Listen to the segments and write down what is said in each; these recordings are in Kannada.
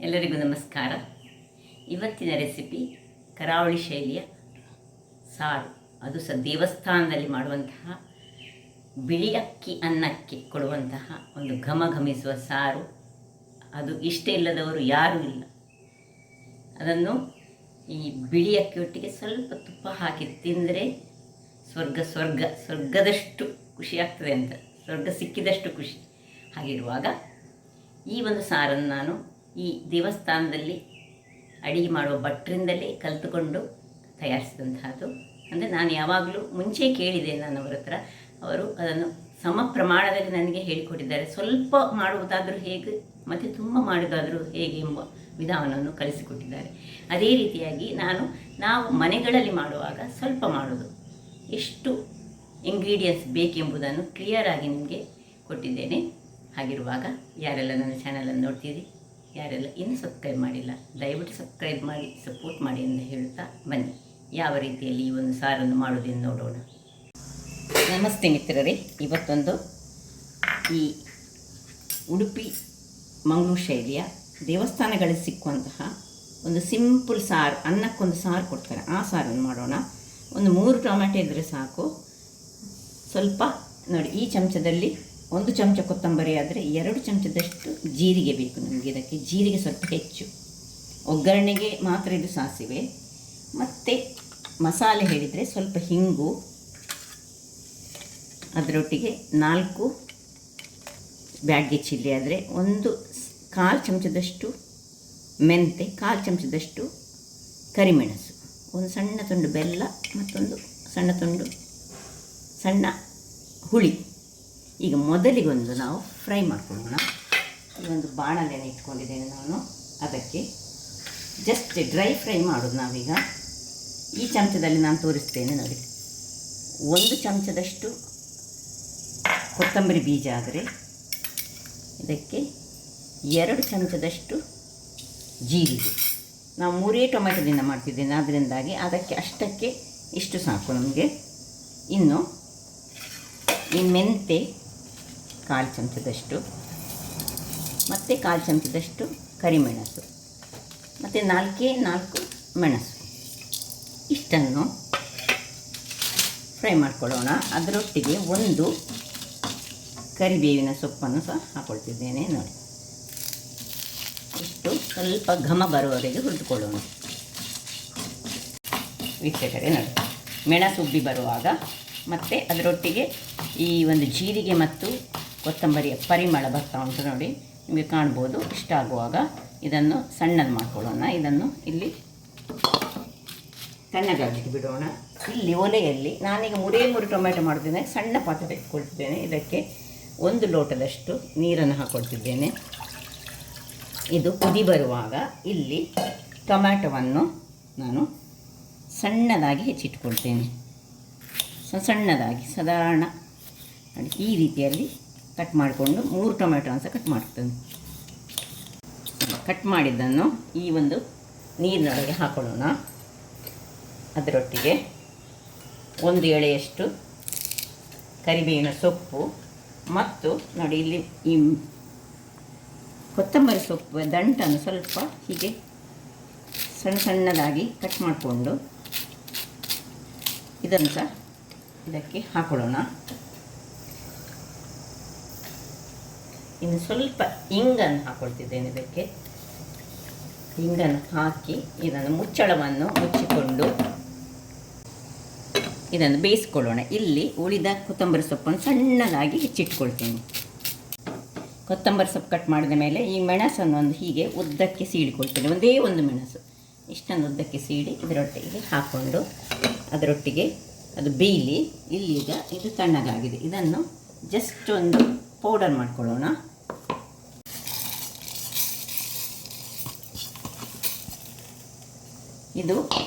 ಎಲ್ಲರಿಗೂ ನಮಸ್ಕಾರ. ಇವತ್ತಿನ ರೆಸಿಪಿ ಕರಾವಳಿ ಶೈಲಿಯ ಸಾರು, ಅದು ಸಹ ದೇವಸ್ಥಾನದಲ್ಲಿ ಮಾಡುವಂತಹ ಬಿಳಿ ಅಕ್ಕಿ ಅನ್ನಕ್ಕೆ ಕೊಡುವಂತಹ ಒಂದು ಘಮಿಸುವ ಸಾರು. ಅದು ಇಷ್ಟ ಇಲ್ಲದವರು ಯಾರೂ ಇಲ್ಲ. ಅದನ್ನು ಈ ಬಿಳಿ ಅಕ್ಕಿಯೊಟ್ಟಿಗೆ ಸ್ವಲ್ಪ ತುಪ್ಪ ಹಾಕಿ ತಿಂದರೆ ಸ್ವರ್ಗದಷ್ಟು ಖುಷಿ ಆಗ್ತದೆ ಅಂತ, ಸ್ವರ್ಗ ಸಿಕ್ಕಿದಷ್ಟು ಖುಷಿ. ಹಾಗಿರುವಾಗ ಈ ಒಂದು ಸಾರನ್ನು ನಾನು ಈ ದೇವಸ್ಥಾನದಲ್ಲಿ ಅಡಿಗೆ ಮಾಡುವ ಭಟ್ರಿಂದಲೇ ಕಲಿತುಕೊಂಡು ತಯಾರಿಸಿದಂತಹದ್ದು. ಅಂದರೆ ನಾನು ಯಾವಾಗಲೂ ಮುಂಚೆ ಕೇಳಿದೆ ಅವರ ಹತ್ರ, ಅವರು ಅದನ್ನು ಸಮ ಪ್ರಮಾಣದಲ್ಲಿ ನನಗೆ ಹೇಳಿಕೊಟ್ಟಿದ್ದಾರೆ. ಸ್ವಲ್ಪ ಮಾಡುವುದಾದರೂ ಹೇಗೆ ಮತ್ತು ತುಂಬ ಮಾಡೋದಾದರೂ ಹೇಗೆ ಎಂಬ ವಿಧಾನವನ್ನು ಕಲಿಸಿಕೊಟ್ಟಿದ್ದಾರೆ. ಅದೇ ರೀತಿಯಾಗಿ ನಾವು ಮನೆಗಳಲ್ಲಿ ಮಾಡುವಾಗ ಸ್ವಲ್ಪ ಮಾಡೋದು, ಎಷ್ಟು ಇಂಗ್ರೀಡಿಯೆಂಟ್ಸ್ ಬೇಕೆಂಬುದನ್ನು ಕ್ಲಿಯರಾಗಿ ನಿಮಗೆ ಕೊಟ್ಟಿದ್ದೇನೆ. ಹಾಗಿರುವಾಗ ಯಾರೆಲ್ಲ ನನ್ನ ಚಾನಲನ್ನು ನೋಡ್ತೀರಿ, ಯಾರೆಲ್ಲ ಇನ್ನೂ ಸಬ್ಸ್ಕ್ರೈಬ್ ಮಾಡಿಲ್ಲ, ದಯವಿಟ್ಟು ಸಬ್ಸ್ಕ್ರೈಬ್ ಮಾಡಿ ಸಪೋರ್ಟ್ ಮಾಡಿ ಎಂದು ಹೇಳುತ್ತಾ ಬನ್ನಿ ಯಾವ ರೀತಿಯಲ್ಲಿ ಈ ಒಂದು ಸಾರನ್ನು ಮಾಡುವುದೆಂದು ನೋಡೋಣ. ನಮಸ್ತೆ ಮಿತ್ರರೇ, ಇವತ್ತೊಂದು ಈ ಉಡುಪಿ ಮಂಗಳೂರು ಶೈಲಿಯ ದೇವಸ್ಥಾನಗಳಲ್ಲಿ ಸಿಕ್ಕುವಂತಹ ಒಂದು ಸಿಂಪಲ್ ಸಾರು, ಅನ್ನಕ್ಕೊಂದು ಸಾರು ಕೊಡ್ತಾರೆ, ಆ ಸಾರನ್ನು ಮಾಡೋಣ. ಒಂದು 3 ಟೊಮೆಟೊ ಇದ್ದರೆ ಸಾಕು. ಸ್ವಲ್ಪ ನೋಡಿ, ಈ ಚಮಚದಲ್ಲಿ 1 ಚಮಚ ಕೊತ್ತಂಬರಿ ಆದರೆ 2 ಚಮಚದಷ್ಟು ಜೀರಿಗೆ ಬೇಕು ನಮಗೆ. ಇದಕ್ಕೆ ಜೀರಿಗೆ ಸ್ವಲ್ಪ ಹೆಚ್ಚು, ಒಗ್ಗರಣೆಗೆ ಮಾತ್ರ ಇದು ಸಾಸಿವೆ. ಮತ್ತು ಮಸಾಲೆ ಹೇಳಿದರೆ ಸ್ವಲ್ಪ ಹಿಂಗು, ಅದರೊಟ್ಟಿಗೆ 4 ಬ್ಯಾಡ್ಗೆ ಚಿಲ್ಲಿ ಆದರೆ 1/4 ಚಮಚದಷ್ಟು ಮೆಂತೆ, 1/4 ಚಮಚದಷ್ಟು ಕರಿಮೆಣಸು, ಒಂದು ಸಣ್ಣ ತುಂಡು ಬೆಲ್ಲ, ಮತ್ತೊಂದು ಸಣ್ಣ ಹುಳಿ. ಈಗ ಮೊದಲಿಗೊಂದು ನಾವು ಫ್ರೈ ಮಾಡ್ಕೊಳ್ಳೋಣ. ಈ ಒಂದು ಬಾಣಲೆಯನ್ನು ಇಟ್ಕೊಂಡಿದ್ದೇನೆ ನಾನು, ಅದಕ್ಕೆ ಜಸ್ಟ್ ಡ್ರೈ ಫ್ರೈ ಮಾಡೋದು ನಾವೀಗ. ಈ ಚಮಚದಲ್ಲಿ ನಾನು ತೋರಿಸ್ತೇನೆ ನೋಡಿ. 1 ಚಮಚದಷ್ಟು ಕೊತ್ತಂಬರಿ ಬೀಜ ಆದರೆ ಇದಕ್ಕೆ 2 ಚಮಚದಷ್ಟು ಜೀರಿಗೆ. ನಾವು 3 ಟೊಮೆಟೊದಿಂದ ಮಾಡ್ತಿದ್ದೇನೆ, ಅದರಿಂದಾಗಿ ಅದಕ್ಕೆ ಅಷ್ಟಕ್ಕೆ ಇಷ್ಟು ಸಾಕು ನಮಗೆ. ಇನ್ನು ಈ ಮೆಂತೆ 1/4 ಚಮಚದಷ್ಟು, ಮತ್ತು 1/4 ಚಮಚದಷ್ಟು ಕರಿಮೆಣಸು, ಮತ್ತು 4 ಮೆಣಸು. ಇಷ್ಟನ್ನು ಫ್ರೈ ಮಾಡ್ಕೊಳ್ಳೋಣ. ಅದರೊಟ್ಟಿಗೆ 1 ಕರಿಬೇವಿನ ಸೊಪ್ಪನ್ನು ಸಹ ಹಾಕ್ಕೊಳ್ತಿದ್ದೇನೆ ನೋಡಿ. ಇಷ್ಟು ಸ್ವಲ್ಪ ಘಮ ಬರುವವರೆಗೆ ಹುರಿದುಕೊಳ್ಳೋಣ. ವೀಕ್ಷಕರೇ ನೋಡಿ, ಮೆಣಸು ಉಬ್ಬಿ ಬರುವಾಗ ಮತ್ತು ಅದರೊಟ್ಟಿಗೆ ಈ ಒಂದು ಜೀರಿಗೆ ಮತ್ತು ಕೊತ್ತಂಬರಿಯ ಪರಿಮಳ ಬರ್ತಾ ಉಂಟು ನೋಡಿ, ನಿಮಗೆ ಕಾಣ್ಬೋದು. ಇಷ್ಟ ಆಗುವಾಗ ಇದನ್ನು ಸಣ್ಣದು ಮಾಡ್ಕೊಳ್ಳೋಣ. ಇದನ್ನು ಇಲ್ಲಿ ತಣ್ಣಗಾಗಲಿಕ್ಕೆ ಬಿಡೋಣ. ಇಲ್ಲಿ ಒಲೆಯಲ್ಲಿ ನಾನೀಗ 3 ಟೊಮೆಟೊ ಮಾಡ್ತಿದ್ದೇನೆ. ಸಣ್ಣ ಪಾತ್ರೆ ತೆಗೆದುಕೊಳ್ತಿದ್ದೇನೆ. ಇದಕ್ಕೆ 1 ಲೋಟದಷ್ಟು ನೀರನ್ನು ಹಾಕ್ಕೊಳ್ತಿದ್ದೇನೆ. ಇದು ಕುದಿ ಬರುವಾಗ ಇಲ್ಲಿ ಟೊಮ್ಯಾಟೊವನ್ನು ನಾನು ಸಣ್ಣದಾಗಿ ಹೆಚ್ಚಿಟ್ಕೊಳ್ತೇನೆ. ಸಣ್ಣದಾಗಿ ಸಾಧಾರಣ ನೋಡಿ, ಈ ರೀತಿಯಲ್ಲಿ ಕಟ್ ಮಾಡಿಕೊಂಡು 3 ಟೊಮೆಟೊ ಸಹ ಕಟ್ ಮಾಡ್ತೇನೆ. ಕಟ್ ಮಾಡಿದ್ದನ್ನು ಈ ಒಂದು ನೀರಿನೊಳಗೆ ಹಾಕೊಳ್ಳೋಣ. ಅದರೊಟ್ಟಿಗೆ 1 ಎಳೆಯಷ್ಟು ಕರಿಬೇವಿನ ಸೊಪ್ಪು, ಮತ್ತು ನೋಡಿ ಇಲ್ಲಿ ಈ ಕೊತ್ತಂಬರಿ ಸೊಪ್ಪು ದಂಟನ್ನು ಸ್ವಲ್ಪ ಹೀಗೆ ಸಣ್ಣದಾಗಿ ಕಟ್ ಮಾಡಿಕೊಂಡು ಇದನ್ನು ಸಹ ಇದಕ್ಕೆ ಹಾಕೊಳ್ಳೋಣ. ಇನ್ನು ಸ್ವಲ್ಪ ಇಂಗನ್ನು ಹಾಕ್ಕೊಳ್ತಿದ್ದೇನೆ. ಇದಕ್ಕೆ ಇಂಗನ್ನು ಹಾಕಿ ಇದನ್ನು ಮುಚ್ಚಳವನ್ನು ಮುಚ್ಚಿಕೊಂಡು ಇದನ್ನು ಬೇಯಿಸ್ಕೊಳ್ಳೋಣ. ಇಲ್ಲಿ ಉಳಿದ ಕೊತ್ತಂಬರಿ ಸೊಪ್ಪನ್ನು ಸಣ್ಣದಾಗಿ ಹೆಚ್ಚಿಟ್ಕೊಳ್ತೀನಿ. ಕೊತ್ತಂಬರಿ ಸೊಪ್ಪು ಕಟ್ ಮಾಡಿದ ಮೇಲೆ ಈ ಮೆಣಸನ್ನು ಒಂದು ಹೀಗೆ ಉದ್ದಕ್ಕೆ ಸೀಳಿಕೊಳ್ತೇನೆ. ಒಂದೇ ಒಂದು ಮೆಣಸು ಇಷ್ಟೊಂದು ಉದ್ದಕ್ಕೆ ಸೀಳಿ ಇದರೊಟ್ಟಿಗೆ ಹಾಕ್ಕೊಂಡು ಅದರೊಟ್ಟಿಗೆ ಅದು ಬೇಯಲಿ. ಇಲ್ಲೀಗ ಇದು ತಣ್ಣಗಾಗಿದೆ. ಇದನ್ನು ಜಸ್ಟ್ ಒಂದು ಪೌಡರ್ ಮಾಡ್ಕೊಳ್ಳೋಣ. ಇದು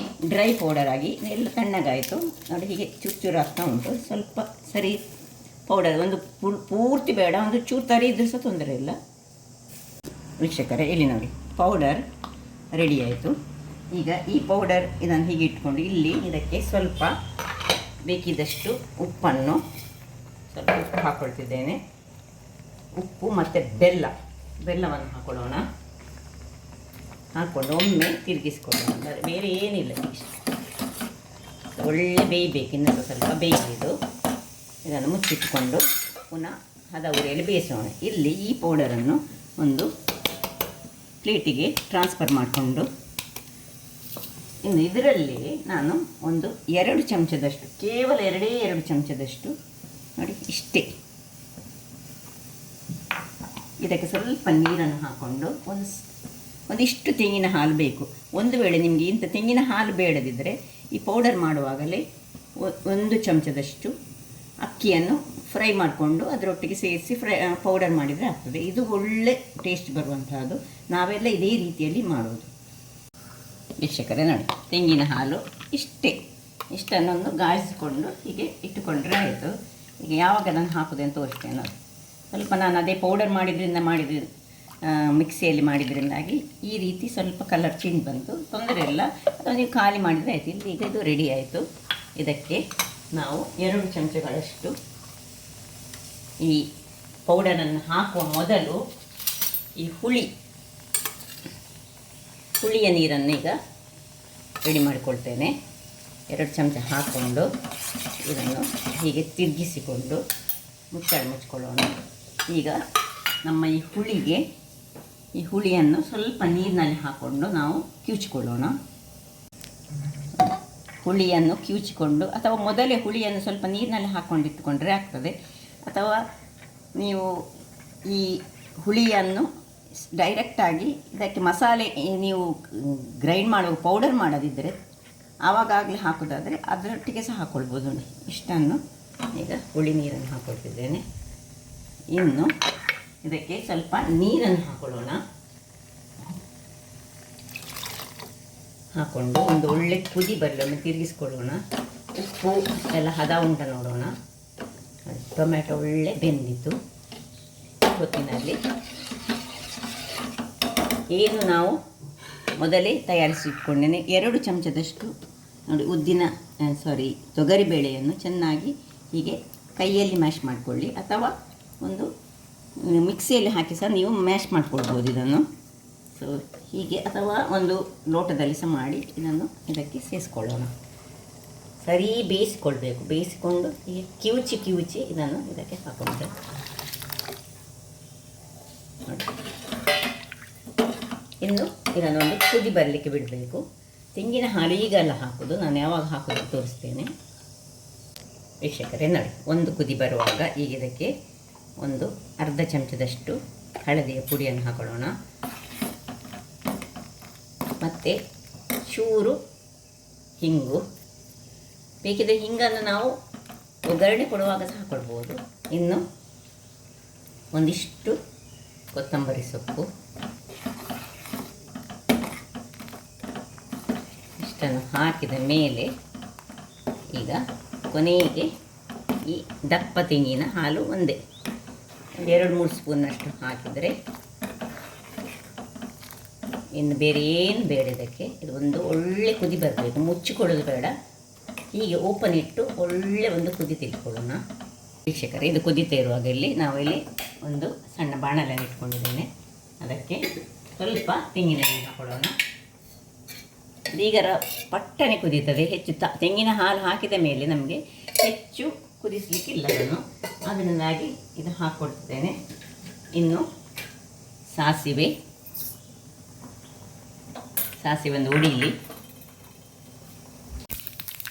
ಡ್ರೈ ಪೌಡರ್ ಆಗಿ ಎಲ್ಲ ತಣ್ಣಗಾಯಿತು ನೋಡಿ. ಹೀಗೆ ಚೂರು ಆಗ್ತಾ ಉಂಟು. ಸ್ವಲ್ಪ ಸರಿ ಪೌಡರ್, ಒಂದು ಪೂರ್ತಿ ಬೇಡ, ಒಂದು ಚೂರು ತರಿ ಇದ್ರೂ ಸಹ ತೊಂದರೆ ಇಲ್ಲ. ವೀಕ್ಷಕರೇ, ಇಲ್ಲಿ ನೋಡಿ ಪೌಡರ್ ರೆಡಿ ಆಯಿತು. ಈಗ ಈ ಪೌಡರ್ ಇದನ್ನು ಹೀಗೆ ಇಟ್ಕೊಂಡು ಇಲ್ಲಿ ಇದಕ್ಕೆ ಸ್ವಲ್ಪ ಬೇಕಿದ್ದಷ್ಟು ಉಪ್ಪನ್ನು ಹಾಕ್ಕೊಳ್ತಿದ್ದೇನೆ. ಉಪ್ಪು ಮತ್ತು ಬೆಲ್ಲವನ್ನು ಹಾಕೊಳ್ಳೋಣ. ಹಾಕ್ಕೊಂಡು ಒಮ್ಮೆ ತಿರುಗಿಸ್ಕೊಳ್ಳೋಣ. ಬೇರೆ ಏನಿಲ್ಲ, ಒಳ್ಳೆ ಬೇಯಬೇಕು. ಇನ್ನೂ ಸ್ವಲ್ಪ ಬೇಯಿಸಿದ್ದು ಇದನ್ನು ಮುಚ್ಚಿಟ್ಕೊಂಡು ಪುನಃ ಹದ ಉರಿಯಲ್ಲಿ ಬೇಯಿಸೋಣ. ಇಲ್ಲಿ ಈ ಪೌಡರನ್ನು ಒಂದು ಪ್ಲೇಟಿಗೆ ಟ್ರಾನ್ಸ್ಫರ್ ಮಾಡಿಕೊಂಡು ಇನ್ನು ಇದರಲ್ಲಿ ನಾನು ಒಂದು 2 ಚಮಚದಷ್ಟು, ಕೇವಲ 2 ಚಮಚದಷ್ಟು ನೋಡಿ ಇಷ್ಟೇ, ಇದಕ್ಕೆ ಸ್ವಲ್ಪ ನೀರನ್ನು ಹಾಕ್ಕೊಂಡು ಒಂದಿಷ್ಟು ತೆಂಗಿನ ಹಾಲು ಬೇಕು. ಒಂದು ವೇಳೆ ನಿಮಗೆ ಇಂಥ ತೆಂಗಿನ ಹಾಲು ಬೇಡದಿದ್ದರೆ ಈ ಪೌಡರ್ ಮಾಡುವಾಗಲೇ 1 ಚಮಚದಷ್ಟು ಅಕ್ಕಿಯನ್ನು ಫ್ರೈ ಮಾಡಿಕೊಂಡು ಅದರೊಟ್ಟಿಗೆ ಸೇರಿಸಿ ಪೌಡರ್ ಮಾಡಿದರೆ ಆಗ್ತದೆ. ಇದು ಒಳ್ಳೆ ಟೇಸ್ಟ್ ಬರುವಂತಹದ್ದು. ನಾವೆಲ್ಲ ಇದೇ ರೀತಿಯಲ್ಲಿ ಮಾಡೋದು. ವೀಕ್ಷಕರೇ ನೋಡಿ, ತೆಂಗಿನ ಹಾಲು ಇಷ್ಟನ್ನೊಂದು ಗಾಳಿಸಿಕೊಂಡು ಹೀಗೆ ಇಟ್ಟುಕೊಂಡ್ರೆ ಆಯಿತು. ಈಗ ಯಾವಾಗ ನಾನು ಹಾಕೋದು ಅಂತ ತೋರಿಸ್ತೇನೆ ನೋಡಿ. ಸ್ವಲ್ಪ ನಾನು ಅದೇ ಪೌಡರ್ ಮಿಕ್ಸಿಯಲ್ಲಿ ಮಾಡಿದ್ರಿಂದಾಗಿ ಈ ರೀತಿ ಸ್ವಲ್ಪ ಕಲರ್ ಚೇಂಜ್ ಬಂತು, ತೊಂದರೆ ಇಲ್ಲ. ಅಥವಾ ನೀವು ಖಾಲಿ ಮಾಡಿದರೆ ಆಯಿತು. ಇಲ್ಲಿ ಈಗ ಇದು ರೆಡಿ ಆಯಿತು. ಇದಕ್ಕೆ ನಾವು 2 ಚಮಚಗಳಷ್ಟು ಈ ಪೌಡರನ್ನು ಹಾಕುವ ಮೊದಲು ಈ ಹುಳಿಯ ನೀರನ್ನು ಈಗ ರೆಡಿ ಮಾಡಿಕೊಳ್ತೇನೆ. 2 ಚಮಚ ಹಾಕ್ಕೊಂಡು ಇದನ್ನು ಹೀಗೆ ತಿರುಗಿಸಿಕೊಂಡು ಮುಚ್ಚಿಕೊಳ್ಳೋಣ. ಈಗ ನಮ್ಮ ಈ ಹುಳಿಯನ್ನು ಸ್ವಲ್ಪ ನೀರಿನಲ್ಲಿ ಹಾಕ್ಕೊಂಡು ನಾವು ಕಿವುಚಿಕೊಳ್ಳೋಣ. ಹುಳಿಯನ್ನು ಕಿವುಚಿಕೊಂಡು, ಅಥವಾ ಮೊದಲೇ ಹುಳಿಯನ್ನು ಸ್ವಲ್ಪ ನೀರಿನಲ್ಲಿ ಹಾಕ್ಕೊಂಡಿಟ್ಟುಕೊಂಡ್ರೆ ಆಗ್ತದೆ. ಅಥವಾ ನೀವು ಈ ಹುಳಿಯನ್ನು ಡೈರೆಕ್ಟಾಗಿ ಇದಕ್ಕೆ ಮಸಾಲೆ ನೀವು ಗ್ರೈಂಡ್ ಮಾಡುವ ಪೌಡರ್ ಮಾಡೋದಿದ್ದರೆ ಆವಾಗಲೇ ಹಾಕೋದಾದರೆ ಅದರೊಟ್ಟಿಗೆ ಸಹ ಹಾಕ್ಕೊಳ್ಬೋದು. ನೋಡಿ, ಇಷ್ಟನ್ನು ಈಗ ಹುಳಿ ನೀರನ್ನು ಹಾಕ್ಕೊಳ್ತಿದ್ದೇನೆ. ಇನ್ನು ಇದಕ್ಕೆ ಸ್ವಲ್ಪ ನೀರನ್ನು ಹಾಕ್ಕೊಳ್ಳೋಣ. ಹಾಕ್ಕೊಂಡು ಒಂದು ಒಳ್ಳೆ ಕುದಿ ಬರಲಿ, ಒಮ್ಮೆ ತಿರುಗಿಸ್ಕೊಳ್ಳೋಣ. ಉಪ್ಪು ಎಲ್ಲ ಹದ ಉಂಟ ನೋಡೋಣ. ಟೊಮೆಟೊ ಒಳ್ಳೆ ಬೆಂದಿತ್ತು. ಹೊತ್ತಿನಲ್ಲಿ ಏನು ನಾವು ಮೊದಲೇ ತಯಾರಿಸಿ ಇಟ್ಕೊಂಡೇನೆ 2 ಚಮಚದಷ್ಟು ನೋಡಿ ತೊಗರಿಬೇಳೆಯನ್ನು ಚೆನ್ನಾಗಿ ಹೀಗೆ ಕೈಯಲ್ಲಿ ಮ್ಯಾಶ್ ಮಾಡಿಕೊಳ್ಳಿ, ಅಥವಾ ಒಂದು ಮಿಕ್ಸಿಯಲ್ಲಿ ಹಾಕಿ ಸಹ ನೀವು ಮ್ಯಾಶ್ ಮಾಡ್ಕೊಳ್ಬೋದು ಇದನ್ನು. ಸೊ ಹೀಗೆ, ಅಥವಾ ಒಂದು ಲೋಟದಲ್ಲಿ ಸಹ ಮಾಡಿ ಇದನ್ನು ಇದಕ್ಕೆ ಸೇರಿಸ್ಕೊಳ್ಳೋಣ. ಸರಿ ಬೇಯಿಸ್ಕೊಳ್ಬೇಕು. ಬೇಯಿಸಿಕೊಂಡು ಹೀಗೆ ಕಿವುಚಿ ಇದನ್ನು ಇದಕ್ಕೆ ಹಾಕೊಂಡ್ರೆ ನೋಡಿ. ಇನ್ನು ಇದನ್ನೊಂದು ಕುದಿ ಬರಲಿಕ್ಕೆ ಬಿಡಬೇಕು. ತೆಂಗಿನ ಹಾಲು ಈಗೆಲ್ಲ ಹಾಕೋದು, ನಾನು ಯಾವಾಗ ಹಾಕೋದು ತೋರಿಸ್ತೇನೆ. ವೀಕ್ಷಕರೇ ನೋಡಿ, ಒಂದು ಕುದಿ ಬರುವಾಗ ಈಗ ಇದಕ್ಕೆ ಒಂದು ಅರ್ಧ ಚಮಚದಷ್ಟು ಹಳದಿಯ ಪುಡಿಯನ್ನು ಹಾಕೊಳ್ಳೋಣ. ಮತ್ತು ಚೂರು ಹಿಂಗು, ಬೇಕಿದ್ರೆ ಹಿಂಗನ್ನು ನಾವು ಒಗ್ಗರಣೆ ಕೊಡುವಾಗ ಸಹ ಹಾಕ್ಕೊಳ್ಬೋದು. ಇನ್ನು ಒಂದಿಷ್ಟು ಕೊತ್ತಂಬರಿ ಸೊಪ್ಪು, ಇಷ್ಟನ್ನು ಹಾಕಿದ ಮೇಲೆ ಈಗ ಕೊನೆಗೆ ಈ ದಪ್ಪ ತೆಂಗಿನ ಹಾಲು ಒಂದೇ 2-3 ಸ್ಪೂನ್ನಷ್ಟು ಹಾಕಿದರೆ ಇನ್ನು ಬೇರೆ ಏನು ಬೇಡ ಇದಕ್ಕೆ. ಇದು ಒಂದು ಒಳ್ಳೆ ಕುದಿ ಬರಬೇಕು, ಮುಚ್ಚಿಕೊಳ್ಳೋದು ಬೇಡ. ಹೀಗೆ ಓಪನ್ ಇಟ್ಟು ಒಳ್ಳೆ ಒಂದು ಕುದಿ ತೆಗೆದುಕೊಳ್ಳೋಣ. ವೀಕ್ಷಕರೇ, ಇದು ಕುದಿತಾ ಇರುವಾಗ ನಾವಿಲ್ಲಿ ಒಂದು ಸಣ್ಣ ಬಾಣಲೆಯನ್ನು ಇಟ್ಕೊಂಡಿದ್ದೇನೆ. ಅದಕ್ಕೆ ಸ್ವಲ್ಪ ತೆಂಗಿನ ಎಣ್ಣೆ ಹಾಕೊಳ್ಳೋಣ. ಈಗ ಪಟ್ಟನೆ ಕುದೀತದೆ. ಹೆಚ್ಚು ತೆಂಗಿನ ಹಾಲು ಹಾಕಿದ ಮೇಲೆ ನಮಗೆ ಹೆಚ್ಚು ಕುದಿಸಲಿಕ್ಕಿಲ್ಲ ಅದರಿಂದಾಗಿ ಇದು ಹಾಕ್ಕೊಳ್ತಿದ್ದೇನೆ. ಇನ್ನು ಸಾಸಿವೆ ಒಂದು ಉಡಿಲಿ,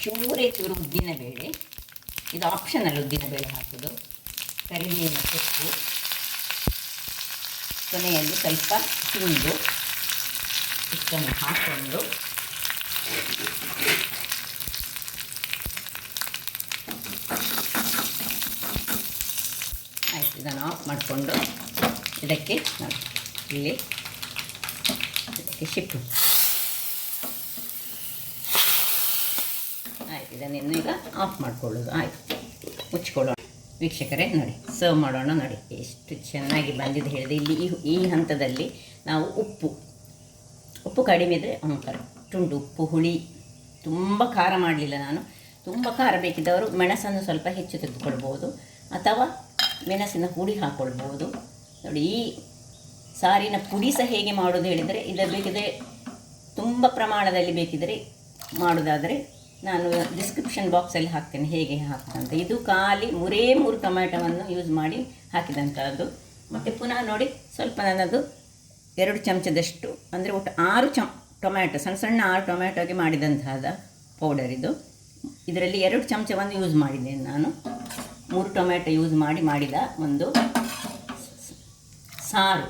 ಚೂರು ಉದ್ದಿನಬೇಳೆ, ಇದು ಆಪ್ಷನಲ್ ಉದ್ದಿನಬೇಳೆ ಹಾಕೋದು, ಕರಿಬೇವಿನ ಸೊಪ್ಪು, ಕೊನೆಯಲ್ಲಿ ಸ್ವಲ್ಪ ಹಿಂಗು, ಇಷ್ಟನ್ನು ಹಾಕ್ಕೊಂಡು ಆಯಿತು. ಇದನ್ನು ಆಫ್ ಮಾಡಿಕೊಂಡು ಇದಕ್ಕೆ ಇಲ್ಲಿ ಇದಕ್ಕೆ ಶಿಫ್ಟ್ ಆಯಿತು. ಇದನ್ನು ಈಗ ಆಫ್ ಮಾಡಿಕೊಳ್ಳೋದು. ಆಯಿತು, ಮುಚ್ಕೊಳ್ಳೋಣ. ವೀಕ್ಷಕರೇ ನೋಡಿ, ಸರ್ವ್ ಮಾಡೋಣ. ನೋಡಿ ಎಷ್ಟು ಚೆನ್ನಾಗಿ ಬಂದಿದೆ ಹೇಳಿದೆ. ಇಲ್ಲಿ ಈ ಹಂತದಲ್ಲಿ ನಾವು ಉಪ್ಪು ಕಡಿಮೆ ಇದ್ದರೆ ಕರೆಕ್ಟ್ ಉಂಟು. ಉಪ್ಪು ಹುಳಿ ತುಂಬ ಖಾರ ಮಾಡಲಿಲ್ಲ ನಾನು. ತುಂಬ ಖಾರ ಬೇಕಿದ್ದವರು ಮೆಣಸನ್ನು ಸ್ವಲ್ಪ ಹೆಚ್ಚು ತೆಗೆದುಕೊಳ್ಬೋದು, ಅಥವಾ ಮೆಣಸಿನ ಹುಡಿ ಹಾಕ್ಕೊಳ್ಬೋದು. ನೋಡಿ, ಈ ಸಾರಿನ ಪುಡಿ ಸಹ ಹೇಗೆ ಮಾಡೋದು ಹೇಳಿದರೆ, ಇದರ ಬೇಕಿದ್ರೆ ತುಂಬ ಪ್ರಮಾಣದಲ್ಲಿ ಬೇಕಿದ್ದರೆ ಮಾಡೋದಾದರೆ ನಾನು ಡಿಸ್ಕ್ರಿಪ್ಷನ್ ಬಾಕ್ಸಲ್ಲಿ ಹಾಕ್ತೇನೆ ಹೇಗೆ ಹಾಕ್ತಂತ. ಇದು ಖಾಲಿ 3 ಟೊಮ್ಯಾಟೊವನ್ನು ಯೂಸ್ ಮಾಡಿ ಹಾಕಿದಂಥದ್ದು. ಮತ್ತು ಪುನಃ ನೋಡಿ ಸ್ವಲ್ಪ ನನ್ನದು 2 ಚಮಚದಷ್ಟು, ಅಂದರೆ ಒಟ್ಟು 6 ಟೊಮ್ಯಾಟೊ, ಸಣ್ಣ 6 ಟೊಮ್ಯಾಟೊಗೆ ಮಾಡಿದಂತಹ ಪೌಡರ್ ಇದು. ಇದರಲ್ಲಿ 2 ಚಮಚವನ್ನು ಯೂಸ್ ಮಾಡಿದ್ದೇನೆ ನಾನು. 3 ಟೊಮ್ಯಾಟೊ ಯೂಸ್ ಮಾಡಿದ ಒಂದು ಸಾರು,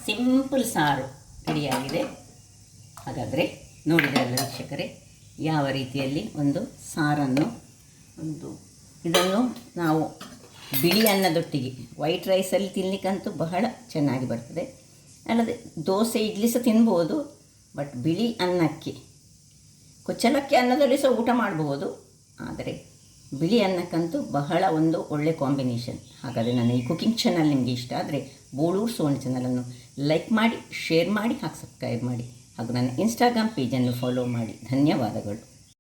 ಸಿಂಪಲ್ ಸಾರು ರೆಡಿಯಾಗಿದೆ. ಹಾಗಾದರೆ ನೋಡಿದ್ರಲ್ಲ ವೀಕ್ಷಕರೇ, ಯಾವ ರೀತಿಯಲ್ಲಿ ಒಂದು ಸಾರನ್ನು, ಇದನ್ನು ನಾವು ಬಿಳಿ ಅನ್ನದೊಟ್ಟಿಗೆ ವೈಟ್ ರೈಸಲ್ಲಿ ತಿನ್ನಲಿಕ್ಕಂತೂ ಬಹಳ ಚೆನ್ನಾಗಿ ಬರ್ತದೆ. ಅಲ್ಲದೆ ದೋಸೆ ಇಡ್ಲಿ ಸಹ ತಿನ್ಬೋದು, ಬಟ್ ಬಿಳಿ ಅನ್ನಕ್ಕೆ, ಕುಚ್ಚಲಕ್ಕಿ ಅನ್ನದಲ್ಲಿ ಸಹ ಊಟ ಮಾಡಬಹುದು, ಆದರೆ ಬಿಳಿ ಅನ್ನಕ್ಕಂತೂ ಬಹಳ ಒಂದು ಒಳ್ಳೆ ಕಾಂಬಿನೇಷನ್. ಹಾಗಾದರೆ ನನ್ನ ಈ ಕುಕಿಂಗ್ ಚಾನಲ್ ನಿಮಗೆ ಇಷ್ಟ ಆದರೆ ಬೋಳೂರು ಸುವರ್ಣ ಚಾನಲನ್ನು ಲೈಕ್ ಮಾಡಿ, ಶೇರ್ ಮಾಡಿ, ಹಾಗೂ ಸಬ್ಸ್ಕ್ರೈಬ್ ಮಾಡಿ, ಹಾಗೂ ನನ್ನ ಇನ್ಸ್ಟಾಗ್ರಾಮ್ ಪೇಜನ್ನು ಫಾಲೋ ಮಾಡಿ. ಧನ್ಯವಾದಗಳು.